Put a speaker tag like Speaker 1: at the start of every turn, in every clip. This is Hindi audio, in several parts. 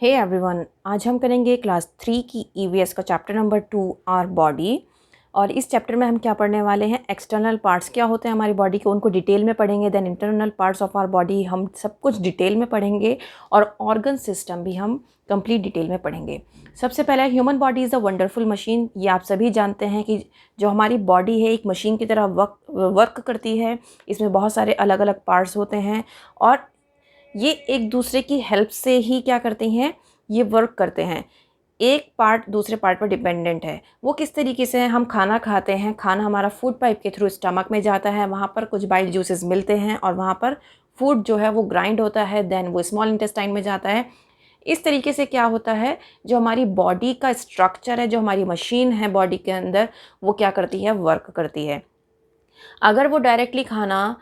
Speaker 1: हे एवरीवन, आज हम करेंगे क्लास 3 की ईवीएस का चैप्टर नंबर 2 आवर बॉडी। और इस चैप्टर में हम क्या पढ़ने वाले हैं, एक्सटर्नल पार्ट्स क्या होते हैं हमारी बॉडी के, उनको डिटेल में पढ़ेंगे। Then internal parts of our body हम सब कुछ डिटेल में पढ़ेंगे और ऑर्गन सिस्टम भी हम कंप्लीट डिटेल में पढ़ेंगे। सबसे पहले human body is a wonderful machine. ये आप सभी जानते हैं कि जो हमारी बॉडी है एक मशीन की तरह वर्क करती है। इसमें बहुत सारे अलग अलग पार्ट्स होते हैं और ये एक दूसरे की हेल्प से ही क्या करते हैं, ये वर्क करते हैं। एक पार्ट दूसरे पार्ट पर डिपेंडेंट है। वो किस तरीके से है, हम खाना खाते हैं, खाना हमारा फूड पाइप के थ्रू स्टमक में जाता है, वहाँ पर कुछ बाइल जूसेस मिलते हैं और वहाँ पर फूड जो है वो ग्राइंड होता है, देन वो स्मॉल इंटेस्टाइन में जाता है। इस तरीके से क्या होता है, जो हमारी बॉडी का स्ट्रक्चर है, जो हमारी मशीन है बॉडी के अंदर, वो क्या करती है, वर्क करती है। अगर वो डायरेक्टली खाना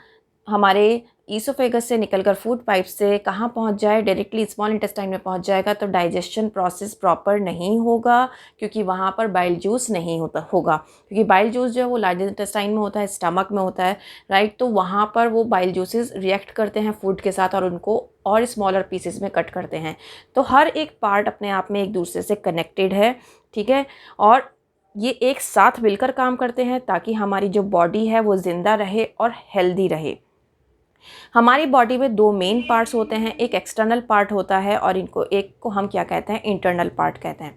Speaker 1: हमारे ईसोफेगस से निकलकर फूड पाइप से कहाँ पहुँच जाए, डायरेक्टली स्मॉल इंटेस्टाइन में पहुँच जाएगा, तो डाइजेशन प्रोसेस प्रॉपर नहीं होगा, क्योंकि वहाँ पर बाइल जूस नहीं होगा। क्योंकि बाइल जूस जो है वो लार्ज इंटेस्टाइन में होता है, स्टमक में होता है, राइट। तो वहाँ पर वो बाइल जूसेस रिएक्ट करते हैं फूड के साथ और उनको और स्मॉलर पीसेस में कट करते हैं। तो हर एक पार्ट अपने आप में एक दूसरे से कनेक्टेड है, ठीक है। और ये एक साथ मिलकर काम करते हैं ताकि हमारी जो बॉडी है वो ज़िंदा रहे और हेल्दी रहे। हमारी बॉडी में दो मेन पार्ट्स होते हैं, एक एक्सटर्नल पार्ट होता है और एक को हम क्या कहते हैं, इंटरनल पार्ट कहते हैं।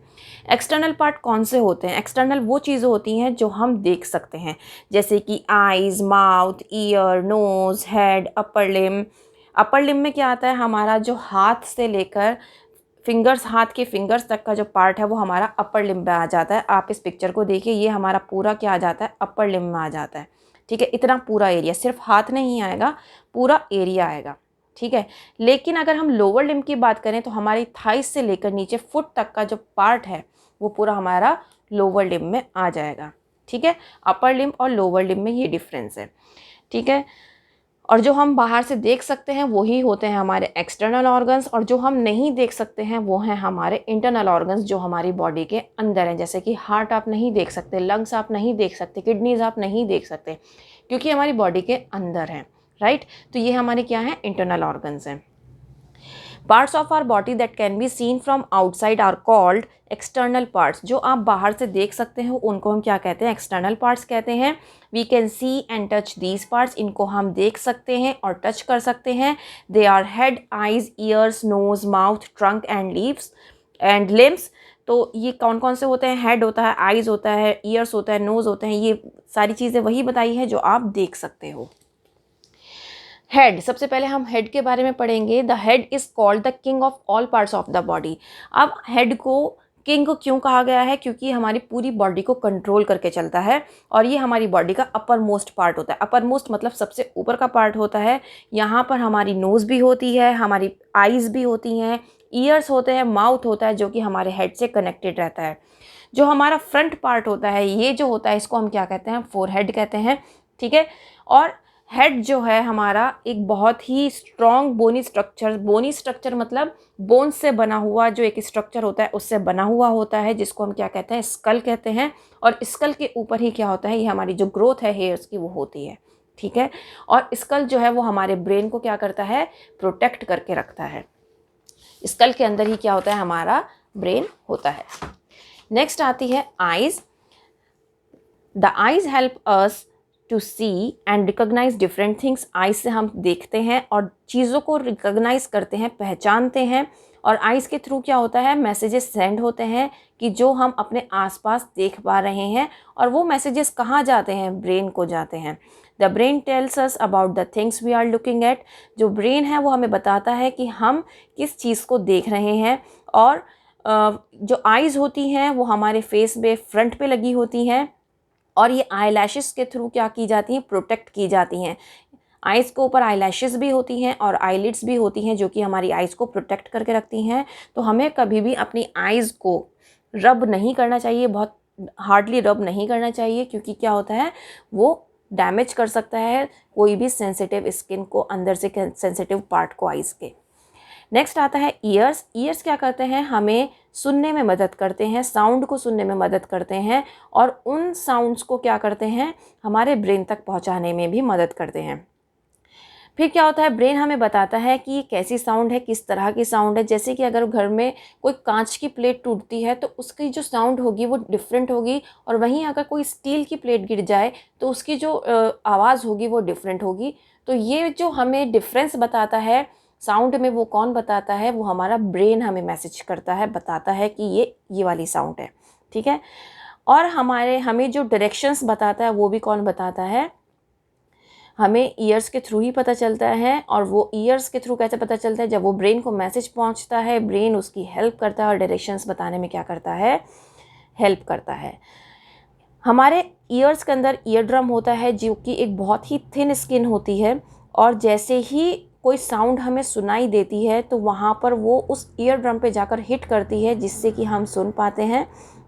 Speaker 1: एक्सटर्नल पार्ट कौन से होते हैं? एक्सटर्नल वो चीज़ें होती हैं जो हम देख सकते हैं, जैसे कि eyes, mouth, ear, nose, head, upper limb. Upper limb में क्या आता है, हमारा जो हाथ से लेकर फिंगर्स, हाथ के फिंगर्स तक का जो पार्ट है वो हमारा अपर लिम्ब में आ जाता है। आप इस पिक्चर को देखिए, ये हमारा पूरा क्या आ जाता है, अपर लिम्ब में आ जाता है, ठीक है। इतना पूरा एरिया, सिर्फ हाथ नहीं आएगा, पूरा एरिया आएगा, ठीक है। लेकिन अगर हम लोअर लिम्ब की बात करें तो हमारी थाइस से लेकर नीचे फुट तक का जो पार्ट है वो पूरा हमारा लोअर लिम्ब में आ जाएगा, ठीक है। अपर लिम्ब और लोअर लिम्ब में ये डिफरेंस है, ठीक है। और जो हम बाहर से देख सकते हैं वही होते हैं हमारे एक्सटर्नल ऑर्गन्स, और जो हम नहीं देख सकते हैं वो हैं हमारे इंटरनल ऑर्गन्स जो हमारी बॉडी के अंदर हैं। जैसे कि हार्ट आप नहीं देख सकते, लंग्स आप नहीं देख सकते, किडनीज आप नहीं देख सकते, क्योंकि हमारी बॉडी के अंदर हैं, राइट। तो ये हमारे क्या हैं, इंटरनल ऑर्गन्स हैं। Parts of our body that can be seen from outside are called external parts. जो आप बाहर से देख सकते हैं उनको हम क्या कहते हैं, एक्सटर्नल पार्ट्स कहते हैं। We can see and touch these parts, इनको हम देख सकते हैं और टच कर सकते हैं। They are head, eyes, ears, nose, mouth, trunk and limbs. तो ये कौन कौन से होते हैं, हेड होता है, आइज होता है, ईयर्स होता है, नोज होते हैं। ये सारी चीज़ें वही बताई है जो आप देख सकते हो। हेड, सबसे पहले हम हेड के बारे में पढ़ेंगे। The head is called the king of all parts of the body. अब हेड को किंग क्यों कहा गया है, क्योंकि हमारी पूरी बॉडी को कंट्रोल करके चलता है और ये हमारी बॉडी का अपर मोस्ट पार्ट होता है। अपर मोस्ट मतलब सबसे ऊपर का पार्ट होता है। यहाँ पर हमारी नोज़ भी होती है, हमारी आइज़ भी होती हैं, ईयर्स होते हैं, माउथ होता है जो कि हमारे हेड से कनेक्टेड रहता है। जो हमारा फ्रंट पार्ट होता है, ये जो होता है, इसको हम क्या कहते हैं, फोरहेड कहते हैं, ठीक है। और हेड जो है हमारा एक बहुत ही स्ट्रॉन्ग बोनी स्ट्रक्चर मतलब बोन्स से बना हुआ जो एक स्ट्रक्चर होता है उससे बना हुआ होता है, जिसको हम क्या कहते हैं, स्कल कहते हैं। और स्कल के ऊपर ही क्या होता है, ये हमारी जो ग्रोथ है हेयर्स की वो होती है, ठीक है। और स्कल जो है वो हमारे ब्रेन को क्या करता है, प्रोटेक्ट करके रखता है। स्कल के अंदर ही क्या होता है, हमारा ब्रेन होता है। नेक्स्ट आती है eyes. The eyes help us to see and recognise different things. Eyes से हम देखते हैं और चीज़ों को रिकॉग्नाइज करते हैं, पहचानते हैं। और आइज़ के थ्रू क्या होता है, मैसेजेस सेंड होते हैं कि जो हम अपने आसपास देख पा रहे हैं, और वो मैसेजेस कहाँ जाते हैं, ब्रेन को जाते हैं। The brain tells us about the things we are looking at. जो ब्रेन है वो हमें बताता है कि हम किस चीज़ को देख रहे हैं। और जो आइज़ होती हैं वो हमारे फेस पे फ्रंट पे लगी होती हैं और ये आई लैशेस के थ्रू क्या की जाती हैं, प्रोटेक्ट की जाती हैं। आइज़ के ऊपर आई लैशेस भी होती हैं और आईलिड्स भी होती हैं जो कि हमारी आइज़ को प्रोटेक्ट करके रखती हैं। तो हमें कभी भी अपनी आइज़ को रब नहीं करना चाहिए, बहुत हार्डली रब नहीं करना चाहिए, क्योंकि क्या होता है, वो डैमेज कर सकता है कोई भी सेंसिटिव स्किन को, अंदर से सेंसिटिव पार्ट को आइज़ के। नेक्स्ट आता है ईयर्स। ईयर्स क्या करते हैं, हमें सुनने में मदद करते हैं, साउंड को सुनने में मदद करते हैं और उन साउंड्स को क्या करते हैं, हमारे ब्रेन तक पहुंचाने में भी मदद करते हैं। फिर क्या होता है, ब्रेन हमें बताता है कि ये कैसी साउंड है, किस तरह की साउंड है। जैसे कि अगर घर में कोई कांच की प्लेट टूटती है तो उसकी जो साउंड होगी वो डिफरेंट होगी, और वहीं अगर कोई स्टील की प्लेट गिर जाए तो उसकी जो आवाज़ होगी वो डिफरेंट होगी। तो ये जो हमें डिफरेंस बताता है साउंड में, वो कौन बताता है? वो हमारा ब्रेन हमें मैसेज करता है, बताता है कि ये वाली साउंड है, ठीक है। और हमें जो डायरेक्शंस बताता है वो भी कौन बताता है? हमें ईयर्स के थ्रू ही पता चलता है। और वो ईयर्स के थ्रू कैसे पता चलता है? जब वो ब्रेन को मैसेज पहुंचता है, ब्रेन उसकी हेल्प करता है और डायरेक्शंस बताने में क्या करता है? हेल्प करता है। हमारे ईयर्स के अंदर ईयर ड्रम होता है जो कि एक बहुत ही थिन स्किन होती है, और जैसे ही कोई साउंड हमें सुनाई देती है तो वहाँ पर वो उस ईयर ड्रम पे जाकर हिट करती है, जिससे कि हम सुन पाते हैं,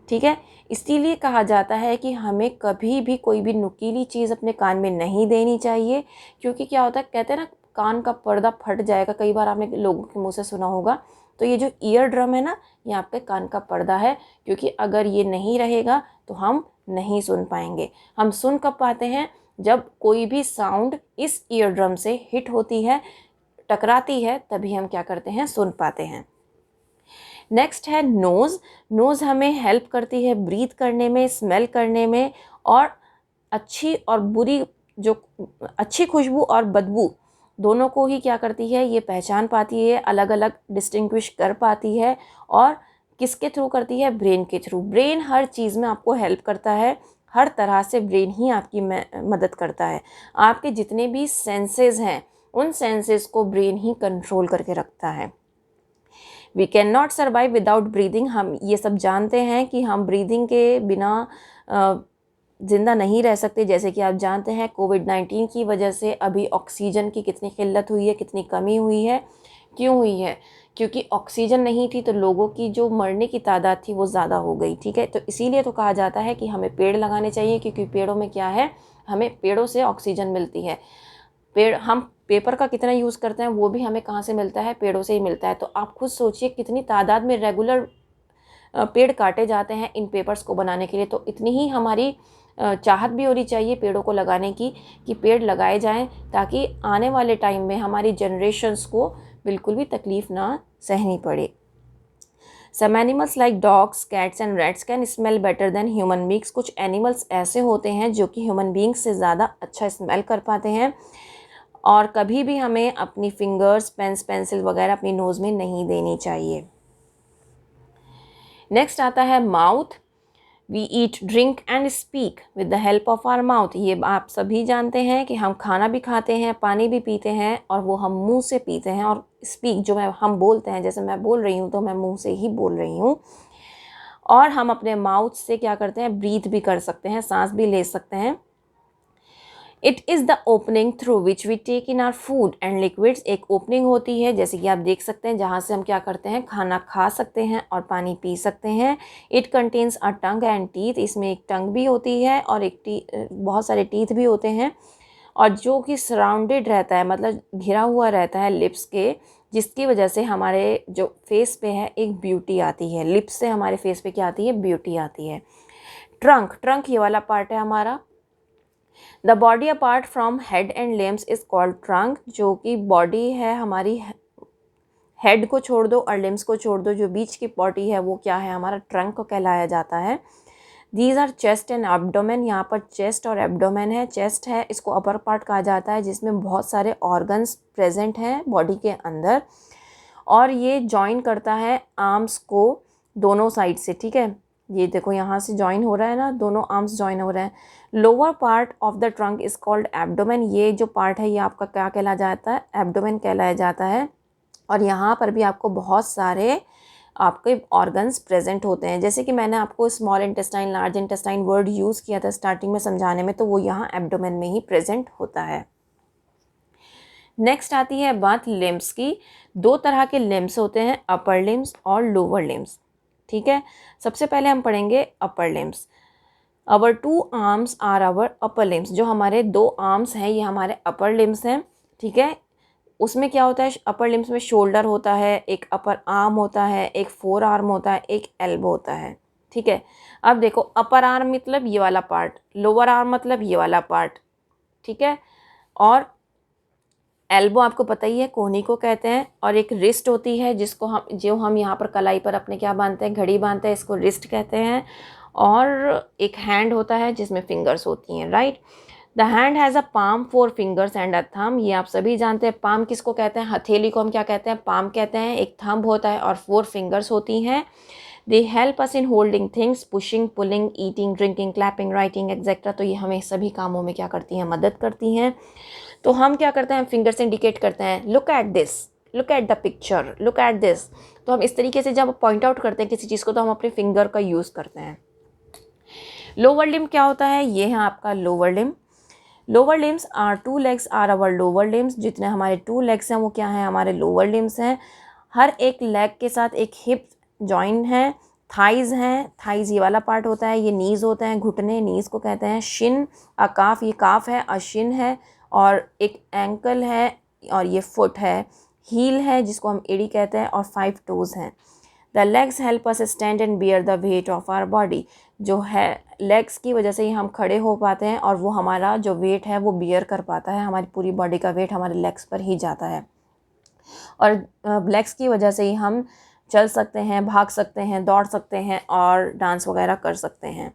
Speaker 1: ठीक है। इसीलिए कहा जाता है कि हमें कभी भी कोई भी नुकीली चीज़ अपने कान में नहीं देनी चाहिए, क्योंकि क्या होता है, कहते हैं ना, कान का पर्दा फट जाएगा। कई बार आपने लोगों के मुँह से सुना होगा। तो ये जो ईयर ड्रम है ना, ये आपके कान का पर्दा है, क्योंकि अगर ये नहीं रहेगा तो हम नहीं सुन पाएंगे। हम सुन कब पाते हैं? जब कोई भी साउंड इस ईयर ड्रम से हिट होती है, टकराती है, तभी हम क्या करते हैं? सुन पाते हैं। नेक्स्ट है नोज़। नोज़ हमें हेल्प करती है ब्रीथ करने में, स्मेल करने में, और अच्छी और बुरी, जो अच्छी खुशबू और बदबू दोनों को ही क्या करती है? ये पहचान पाती है, अलग अलग डिस्टिंग्विश कर पाती है। और किसके थ्रू करती है? ब्रेन के थ्रू। ब्रेन हर चीज़ में आपको हेल्प करता है, हर तरह से ब्रेन ही आपकी मदद करता है। आपके जितने भी सेंसेस हैं, उन सेंसेस को ब्रेन ही कंट्रोल करके रखता है। We can not survive without breathing. हम ये सब जानते हैं कि हम ब्रीदिंग के बिना ज़िंदा नहीं रह सकते। जैसे कि आप जानते हैं, कोविड-19 की वजह से अभी ऑक्सीजन की कितनी किल्लत हुई है, कितनी कमी हुई है। क्यों हुई है? क्योंकि ऑक्सीजन नहीं थी तो लोगों की जो मरने की तादाद थी वो ज़्यादा हो गई, ठीक है। तो इसीलिए तो कहा जाता है कि हमें पेड़ लगाने चाहिए, क्योंकि पेड़ों में क्या है? हमें पेड़ों से ऑक्सीजन मिलती है। पेड़, हम पेपर का कितना यूज़ करते हैं वो भी हमें कहाँ से मिलता है? पेड़ों से ही मिलता है। तो आप खुद सोचिए कितनी तादाद में रेगुलर पेड़ काटे जाते हैं इन पेपर्स को बनाने के लिए। तो इतनी ही हमारी चाहत भी होनी चाहिए पेड़ों को लगाने की, कि पेड़ लगाए जाएं, ताकि आने वाले टाइम में हमारी जनरेशन्स को बिल्कुल भी तकलीफ़ ना सहनी पड़े। Some animals like dogs, cats and rats can smell better than human beings. कुछ एनिमल्स ऐसे होते हैं जो कि ह्यूमन बींग्स से ज़्यादा अच्छा स्मेल कर पाते हैं। और कभी भी हमें अपनी फिंगर्स, पेन्स, पेंसिल वगैरह अपनी नोज़ में नहीं देनी चाहिए। नेक्स्ट आता है mouth. We eat, drink and speak with the help of our mouth. ये आप सभी जानते हैं कि हम खाना भी खाते हैं, पानी भी पीते हैं, और वो हम मुंह से पीते हैं। और स्पीक, जो हम बोलते हैं, जैसे मैं बोल रही हूँ तो मैं मुंह से ही बोल रही हूँ। और हम अपने माउथ से क्या करते हैं? ब्रीथ भी कर सकते हैं, सांस भी ले सकते हैं। It is the opening through which we take in our food and liquids. एक ओपनिंग होती है, जैसे कि आप देख सकते हैं, जहाँ से हम क्या करते हैं? खाना खा सकते हैं और पानी पी सकते हैं। It contains a tongue and teeth. इसमें एक टंग भी होती है और बहुत सारे टीथ भी होते हैं, और जो कि सराउंडेड रहता है, मतलब घिरा हुआ रहता है लिप्स के, जिसकी वजह से हमारे जो फेस पे है एक ब्यूटी आती है। लिप्स से हमारे फेस पे क्या आती है? ब्यूटी आती है। ट्रंक, ट्रंक ये वाला पार्ट है हमारा। The body apart from head and limbs is called trunk. जो कि बॉडी है हमारी, हेड को छोड़ दो और लिम्स को छोड़ दो, जो बीच की बॉडी है वो क्या है? हमारा ट्रंक को कहलाया जाता है। These are chest and abdomen. यहाँ पर चेस्ट और एब्डोमेन है। चेस्ट है, इसको अपर पार्ट कहा जाता है, जिसमें बहुत सारे ऑर्गन्स प्रेजेंट हैं बॉडी के अंदर, और ये जॉइन करता है आर्म्स को दोनों साइड से, ठीक है। ये देखो यहाँ से जॉइन हो रहा है ना, दोनों आर्म्स जॉइन हो रहे हैं। Lower part of the trunk is called abdomen. ये जो पार्ट है ये आपका क्या कहलाया जाता है? एब्डोमेन कहलाया जाता है। और यहाँ पर भी आपको बहुत सारे आपके ऑर्गन्स प्रेजेंट होते हैं। जैसे कि मैंने आपको small intestine, large intestine word use किया था स्टार्टिंग में समझाने में, तो वो यहाँ एब्डोमेन में ही प्रेजेंट होता है। नेक्स्ट आती है बात लिम्स की। दो तरह के लिम्स होते हैं, अपर लिम्स और लोअर लिम्स, ठीक है। सबसे पहले हम पढ़ेंगे upper limbs. Our two arms are our upper limbs. जो हमारे दो आर्म्स हैं ये हमारे अपर लिम्स हैं, ठीक है। उसमें क्या होता है? अपर लिम्स में शोल्डर होता है, एक अपर आर्म होता है, एक फोर आर्म होता है, एक एल्बो होता है, ठीक है। अब देखो, अपर आर्म मतलब ये वाला पार्ट, लोअर आर्म मतलब ये वाला पार्ट, ठीक है। और एल्बो आपको पता ही है, कोहनी को कहते हैं, और एक रिस्ट होती है जिसको हम यहाँ पर कलाई पर अपने क्या बांधते हैं, घड़ी बांधते हैं, इसको रिस्ट कहते हैं। और एक हैंड होता है जिसमें फिंगर्स होती हैं, right. The hand has a palm, 4 fingers and a thumb. ये आप सभी जानते हैं। पाम किसको कहते हैं, हथेली को हम क्या कहते हैं, पाम कहते हैं। एक थंब होता है और 4 फिंगर्स होती हैं। They help us in holding things, pushing, pulling, eating, drinking, clapping, writing etcetera. तो ये हमें सभी कामों में क्या करती हैं, मदद करती हैं। तो हम क्या करते हैं, फिंगर से इंडिकेट करते हैं, look at this, look at the picture, look at this. तो हम इस तरीके से जब पॉइंट आउट करते हैं किसी चीज़ को तो हम अपने फिंगर का यूज़ करते हैं। लोअर लिम्ब क्या होता है, ये है आपका lower limb. Lower limbs are 2 legs are our lower limbs. जितने हमारे 2 लेग्स हैं वो क्या हैं, हमारे लोअर लिम्स हैं। हर एक लेग के साथ एक हिप जॉइन है। थाइज हैं, थाइज ये वाला पार्ट होता है। ये नीज होते हैं, घुटने, नीज को कहते हैं। शिन, अ काफ, ये काफ है, अ शिन है। और एक एंकल है और ये फुट है। हील है जिसको हम एड़ी कहते हैं, और 5 टोज हैं। The legs help us stand and bear the weight of our body. जो है लेग्स की वजह से ही हम खड़े हो पाते हैं और वो हमारा जो वेट है वो बियर कर पाता है। हमारी पूरी बॉडी का वेट हमारे लेग्स पर ही जाता है। और लेग्स की वजह से ही हम चल सकते हैं, भाग सकते हैं, दौड़ सकते हैं और डांस वगैरह कर सकते हैं।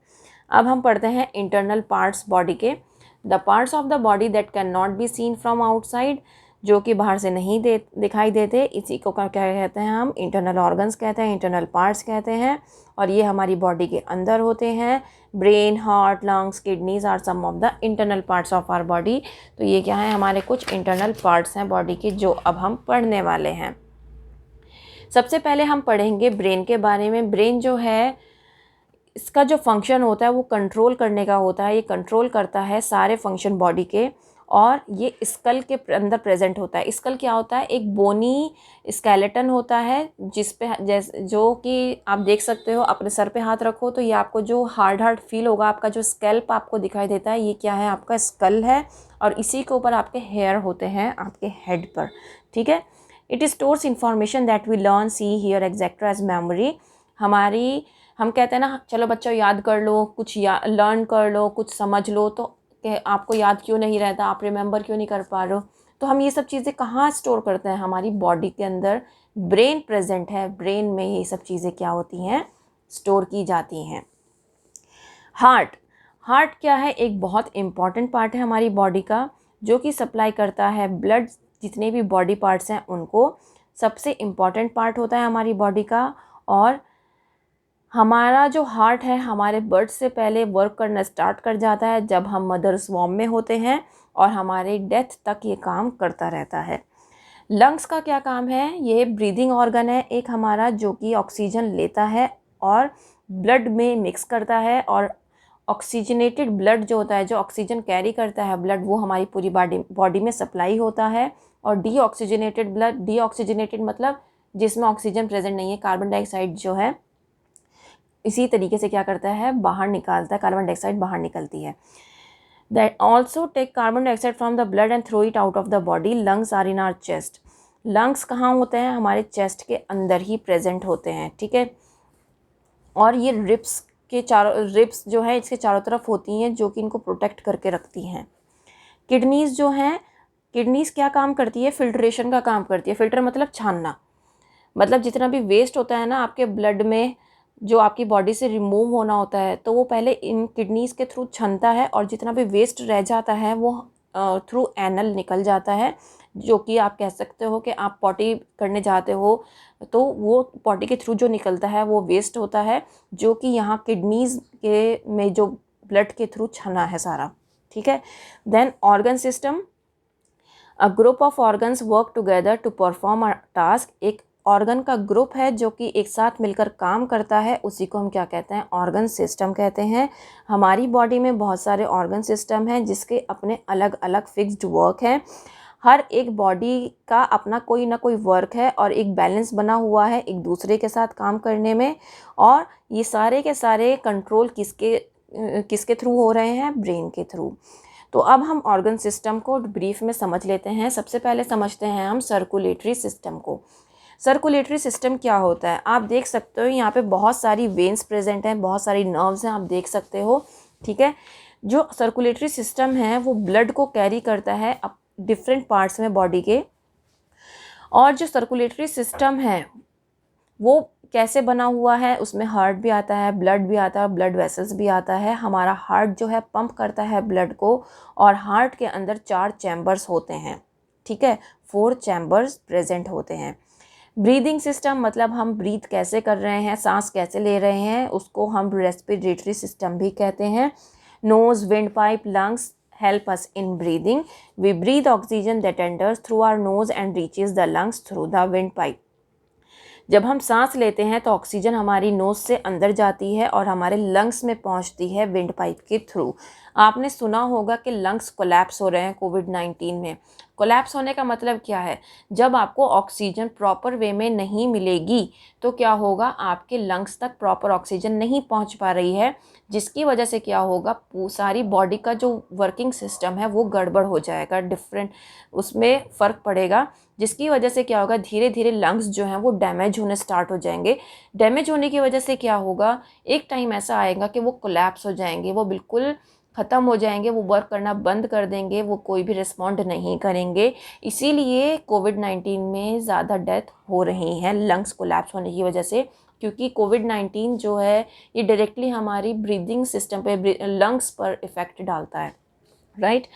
Speaker 1: अब हम पढ़ते हैं इंटरनल पार्ट्स बॉडी के। The parts of the body that can not be seen from outside, जो कि बाहर से नहीं दिखाई देते, इसी को क्या कहते हैं, हम इंटरनल ऑर्गन्स कहते हैं, इंटरनल पार्ट्स कहते हैं। और ये हमारी बॉडी के अंदर होते हैं। Brain, heart, lungs, kidneys are some of the internal parts of our body. तो ये क्या है, हमारे कुछ इंटरनल पार्ट्स हैं बॉडी के जो अब हम पढ़ने वाले हैं। सबसे पहले हम पढ़ेंगे ब्रेन के बारे में। ब्रेन जो है इसका जो फंक्शन होता है वो कंट्रोल करने का होता है। ये कंट्रोल करता है सारे फंक्शन बॉडी के, और ये स्कल के अंदर प्रेजेंट होता है। स्कल क्या होता है, एक बोनी स्केलेटन होता है जिस पे जैसे जो कि आप देख सकते हो, अपने सर पे हाथ रखो तो ये आपको जो हार्ड फील होगा, आपका जो स्कैल्प आपको दिखाई देता है, ये क्या है, आपका स्कल है। और इसी के ऊपर आपके हेयर होते हैं आपके हेड पर, ठीक है। It stores information that we learn, see, hear etcetera as memory. हम कहते हैं ना, चलो बच्चों याद कर लो, कुछ लर्न कर लो, कुछ समझ लो, तो कि आपको याद क्यों नहीं रहता, आप रिमेंबर क्यों नहीं कर पा रहे हो। तो हम ये सब चीज़ें कहाँ स्टोर करते हैं, हमारी बॉडी के अंदर ब्रेन प्रेजेंट है। ब्रेन में ये सब चीज़ें क्या होती हैं, स्टोर की जाती हैं। हार्ट, हार्ट क्या है, एक बहुत इम्पॉर्टेंट पार्ट है हमारी बॉडी का, जो कि सप्लाई करता है ब्लड, जितने भी बॉडी पार्ट्स हैं उनको। सबसे इम्पॉर्टेंट पार्ट होता है हमारी बॉडी का। और हमारा जो हार्ट है हमारे बर्थ से पहले वर्क करना स्टार्ट कर जाता है जब हम मदर्स वॉर्म में होते हैं, और हमारे डेथ तक ये काम करता रहता है। लंग्स का क्या काम है, ये ब्रीदिंग ऑर्गन है एक हमारा, जो कि ऑक्सीजन लेता है और ब्लड में मिक्स करता है। और ऑक्सीजनेटेड ब्लड जो होता है, जो ऑक्सीजन कैरी करता है ब्लड, वो हमारी पूरी बॉडी में सप्लाई होता है। और डीऑक्सीजनेटेड ब्लड, डीऑक्सीजनेटेड मतलब जिसमें ऑक्सीजन प्रेजेंट नहीं है, कार्बन डाइऑक्साइड जो है इसी तरीके से क्या करता है, बाहर निकालता है, कार्बन डाइऑक्साइड बाहर निकलती है। That also take carbon dioxide from the blood and throw it out of the body. Lungs are in our chest. Lungs कहाँ होते हैं, हमारे चेस्ट के अंदर ही प्रेजेंट होते हैं, ठीक है। और ये रिब्स जो है इसके चारों तरफ होती हैं, जो कि इनको प्रोटेक्ट करके रखती हैं। किडनीज जो हैं, किडनीज क्या काम करती है, फिल्ट्रेशन का काम करती है। फिल्टर मतलब छानना, मतलब जितना भी वेस्ट होता है ना आपके ब्लड में, जो आपकी बॉडी से रिमूव होना होता है, तो वो पहले इन किडनीज़ के थ्रू छनता है, और जितना भी वेस्ट रह जाता है वो थ्रू एनल निकल जाता है। जो कि आप कह सकते हो कि आप पॉटी करने जाते हो तो वो पॉटी के थ्रू जो निकलता है वो वेस्ट होता है, जो कि यहाँ किडनीज़ के में जो ब्लड के थ्रू छना है सारा, ठीक है। Then organ system, a group of organs work together to perform a task. एक ऑर्गन का ग्रुप है जो कि एक साथ मिलकर काम करता है, उसी को हम क्या कहते हैं, ऑर्गन सिस्टम कहते हैं। हमारी बॉडी में बहुत सारे ऑर्गन सिस्टम हैं जिसके अपने अलग अलग फिक्स्ड वर्क हैं। हर एक बॉडी का अपना कोई ना कोई वर्क है और एक बैलेंस बना हुआ है एक दूसरे के साथ काम करने में। और ये सारे के सारे कंट्रोल किसके थ्रू हो रहे हैं, ब्रेन के थ्रू। तो अब हम ऑर्गन सिस्टम को ब्रीफ में समझ लेते हैं। सबसे पहले समझते हैं हम सर्कुलेटरी सिस्टम को। सर्कुलेटरी सिस्टम क्या होता है, आप देख सकते हो यहाँ पे बहुत सारी वेन्स प्रेजेंट हैं, बहुत सारी नर्व्स हैं, आप देख सकते हो, ठीक है। जो सर्कुलेटरी सिस्टम है वो ब्लड को कैरी करता है डिफरेंट पार्ट्स में बॉडी के। और जो सर्कुलेटरी सिस्टम है वो कैसे बना हुआ है, उसमें हार्ट भी आता है, ब्लड भी आता है, ब्लड वेसल्स भी आता है। हमारा हार्ट जो है पंप करता है ब्लड को, और हार्ट के अंदर 4 चैम्बर्स होते हैं, ठीक है, 4 चैम्बर्स प्रेजेंट होते हैं। ब्रीदिंग सिस्टम मतलब हम ब्रीथ कैसे कर रहे हैं, सांस कैसे ले रहे हैं, उसको हम रेस्पिरेटरी सिस्टम भी कहते हैं। Nose, windpipe, lungs help us in breathing. We breathe oxygen that enters through our nose and reaches the lungs through the windpipe. जब हम सांस लेते हैं तो ऑक्सीजन हमारी नोज से अंदर जाती है और हमारे लंग्स में पहुंचती है विंड पाइप के थ्रू। आपने सुना होगा कि लंग्स कोलैप्स हो रहे हैं कोविड-19 में। कोलैप्स होने का मतलब क्या है? जब आपको ऑक्सीजन प्रॉपर वे में नहीं मिलेगी तो क्या होगा, आपके लंग्स तक प्रॉपर ऑक्सीजन नहीं पहुंच पा रही है, जिसकी वजह से क्या होगा, सारी बॉडी का जो वर्किंग सिस्टम है वो गड़बड़ हो जाएगा, डिफरेंट उसमें फ़र्क पड़ेगा, जिसकी वजह से क्या होगा, धीरे धीरे लंग्स जो हैं वो डैमेज होने स्टार्ट हो जाएंगे। डैमेज होने की वजह से क्या होगा, एक टाइम ऐसा आएगा कि वो कोलैप्स हो जाएंगे, वो बिल्कुल ख़त्म हो जाएंगे, वो वर्क करना बंद कर देंगे, वो कोई भी रिस्पॉन्ड नहीं करेंगे। इसीलिए कोविड-19 में ज़्यादा डेथ हो रही हैं लंग्स कोलैप्स होने की वजह से, क्योंकि कोविड-19 जो है ये डायरेक्टली हमारी ब्रीदिंग सिस्टम पे, लंग्स पर इफ़ेक्ट डालता है, राइट।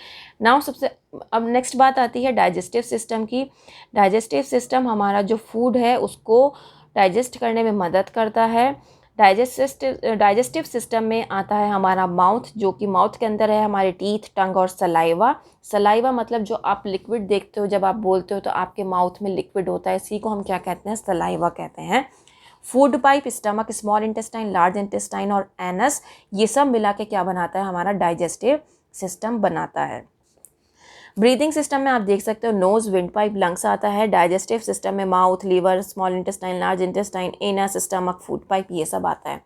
Speaker 1: नाउ सबसे अब नेक्स्ट बात आती है डाइजेस्टिव सिस्टम की। डाइजेस्टिव सिस्टम हमारा जो फूड है उसको डाइजेस्ट करने में मदद करता है। डाइजेस्टिव सिस्टम में आता है हमारा माउथ, जो कि माउथ के अंदर है हमारे टीथ, टंग और सलाइवा। सलाइवा मतलब जो आप लिक्विड देखते हो, जब आप बोलते हो तो आपके माउथ में लिक्विड होता है, इसी को हम क्या कहते हैं, सलाइवा कहते हैं। Food pipe, stomach, small intestine, large intestine और एनस, ये सब मिला के क्या बनाता है, हमारा डाइजेस्टिव सिस्टम बनाता है। ब्रीदिंग सिस्टम में आप देख सकते हो नोज, विंड पाइप, लंग्स आता है। डाइजेस्टिव सिस्टम में mouth, liver, small intestine, large intestine, anus, stomach, food pipe, ये सब आता है।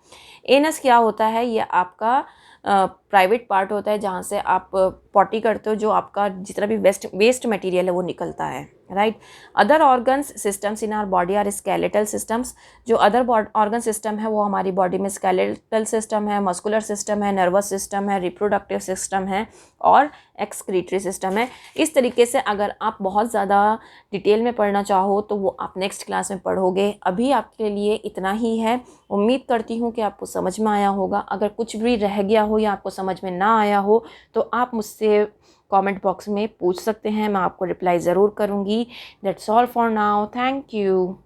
Speaker 1: एनस क्या होता है, ये आपका प्राइवेट पार्ट होता है जहाँ से आप पॉटी करते हो, जो आपका जितना भी वेस्ट मटेरियल है वो निकलता है, right. Other organs systems in our body are skeletal systems. जो अदर ऑर्गन सिस्टम है वो हमारी बॉडी में स्केलेटल सिस्टम है, मस्कुलर सिस्टम है, नर्वस सिस्टम है, रिप्रोडक्टिव सिस्टम है और एक्सक्रीटरी सिस्टम है। इस तरीके से अगर आप बहुत ज़्यादा डिटेल में पढ़ना चाहो तो वो आप नेक्स्ट क्लास में पढ़ोगे। अभी आपके लिए इतना ही है। उम्मीद करती हूँ कि आपको समझ में आया होगा। अगर कुछ भी रह गया हो या आपको समझ में ना आया हो तो आप मुझसे कमेंट बॉक्स में पूछ सकते हैं, मैं आपको रिप्लाई ज़रूर करूँगी। That's all for now, thank you.